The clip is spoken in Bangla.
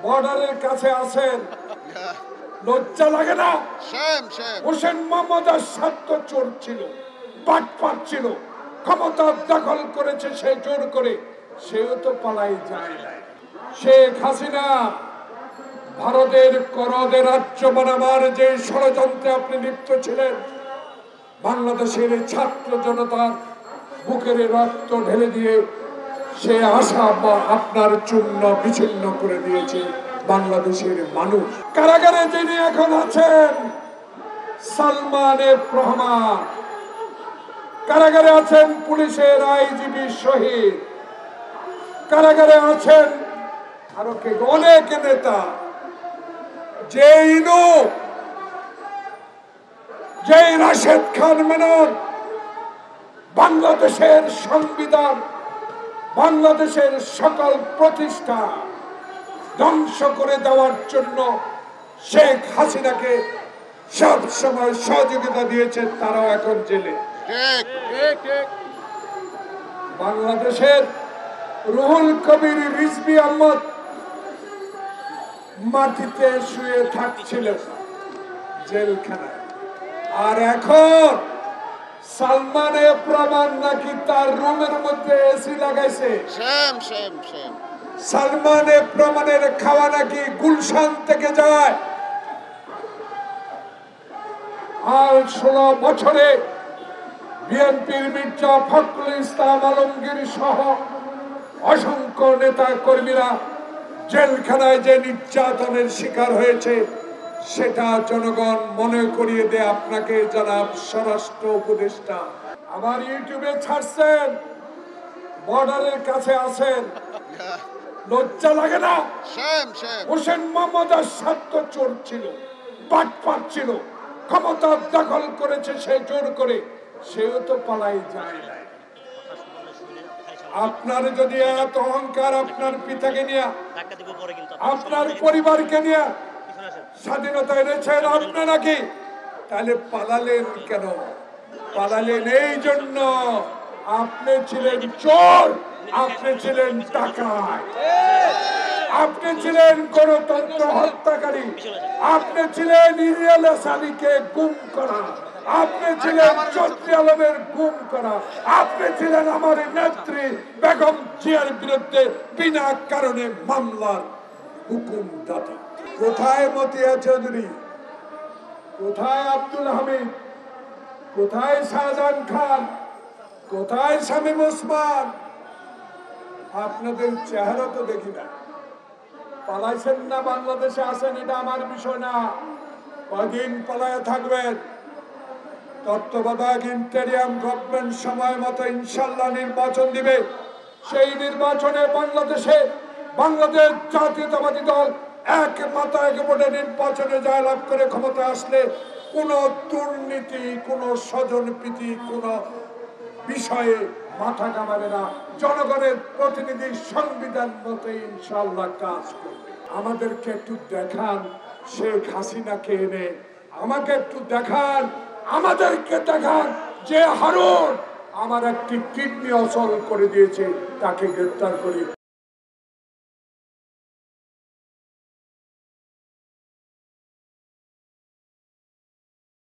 বর্ডারের কাছে আছেন, লজ্জা লাগে না? হোসেন মোহাম্মদ এরশাদ তো চোর ছিল, বাটপার ছিল, ক্ষমতা দখল করেছে সে জোর করে, সেও তো পালাই যায় না। শেখ হাসিনা ভারতের করদে রাজ্য বানাবার যে ষড়যন্ত্রে আপনি লিপ্ত ছিলেন, বাংলাদেশের ছাত্র জনতার বুকের রক্ত ঢেলে দিয়ে সে আশা আপনার চূর্ণ বিচ্ছিন্ন করে দিয়েছে বাংলাদেশের মানুষ। কারাগারে যিনি এখন আছেন সালমান এফ রহমান, কারাগারে আছেন পুলিশের আইজিপি শহীদ, কারাগারে আছেন আরো অনেক নেতা। যে রাশেদ খান মেনন বাংলাদেশের সংবিধান, বাংলাদেশের সকল প্রতিষ্ঠা ধ্বংস করে দেওয়ার জন্য শেখ হাসিনাকে সব সময় সহযোগিতা দিয়েছেন, তারাও এখন জেলে। বাংলাদেশের রুহুল কবির রিজভী আহমদ মাটিতে শুয়ে থাকছিল জেলখানায়, আর এখন সালমান এফ রহমান নাকি তার রুমের মধ্যে এসি লাগাইছে। সালমান এফ রহমানের খাওয়া নাকি গুলশান থেকে যায়। আর 16 বছরে বিএনপির মির্জা ফখরুল ইসলাম আলমগীর সহ অসংখ্য নেতা কর্মীরা জেলখানায় যে নির্যাতনের শিকার হয়েছে সেটা জনগণ মনে করিয়ে দেয় আপনাকে জনাব স্বরাষ্ট্র উপদেষ্টা। আবার ইউটিউবে ছাড়ছেন, বর্ডারের কাছে আছেন, লজ্জা লাগে না? হোসেন মোহাম্মদ এরশাদ তো চোর ছিল, বাটপার ছিল, ক্ষমতা দখল করেছে সে জোর করে, সেও তো পালাই যায় না। আপনার যদি এত অহংকার আপনার পিতাকে নিয়ে, আপনার পরিবারকে নিয়ে স্বাধীনতা এনেছেন আপনি নাকি, তাহলে পালালেন কেন? পালালেন এই জন্য আপনি ছিলেন চোর, আপনি ছিলেন ডাকাত, আপনি ছিলেন গণতন্ত্র হত্যাকারী, আপনি ছিলেন ইলিয়াস আলীকে গুম করা, আপনি ছিলেন চৌধুরী আলমের গুম করা, আপনি ছিলেন আমার নেত্রী বেগম জিয়ার বিরুদ্ধে বিনা কারণে মামলার হুকুমদাতা। কোথায় মতিয়া চৌধুরী, কোথায় আব্দুল হামিদ, কোথায় শাহজাহান খান, কোথায় শামীম ওসমান? আপনাদের চেহারা তো দেখি না। পালাইছেন না বাংলাদেশে আছেন, এটা আমার বিষয় না। কদিন পালায় থাকবেন? তত্ত্বাবধায়ক ইন্টারিয়াম গভর্নমেন্ট সময় মতো ইনশাল্লাহ নির্বাচন দিবে। সেই নির্বাচনে বাংলাদেশ জাতীয়তাবাদী দল এক মাথায় ভোটে নির্বাচনে জয়লাভ করে ক্ষমতা আসলে কোন দুর্নীতি, কোন স্বজনপ্রীতি, কোন বিষয়ে মাথা ঘামাবে না। জনগণের প্রতিনিধি সংবিধান মতো ইনশাল্লাহ কাজ করবে। আমাদেরকে একটু দেখান শেখ হাসিনাকে এনে, আমাকে একটু দেখান, আমাদেরকে দেখান যে হারুন আমার একটি কিডনি অচল করে দিয়েছে, তাকে গ্রেফতার করি।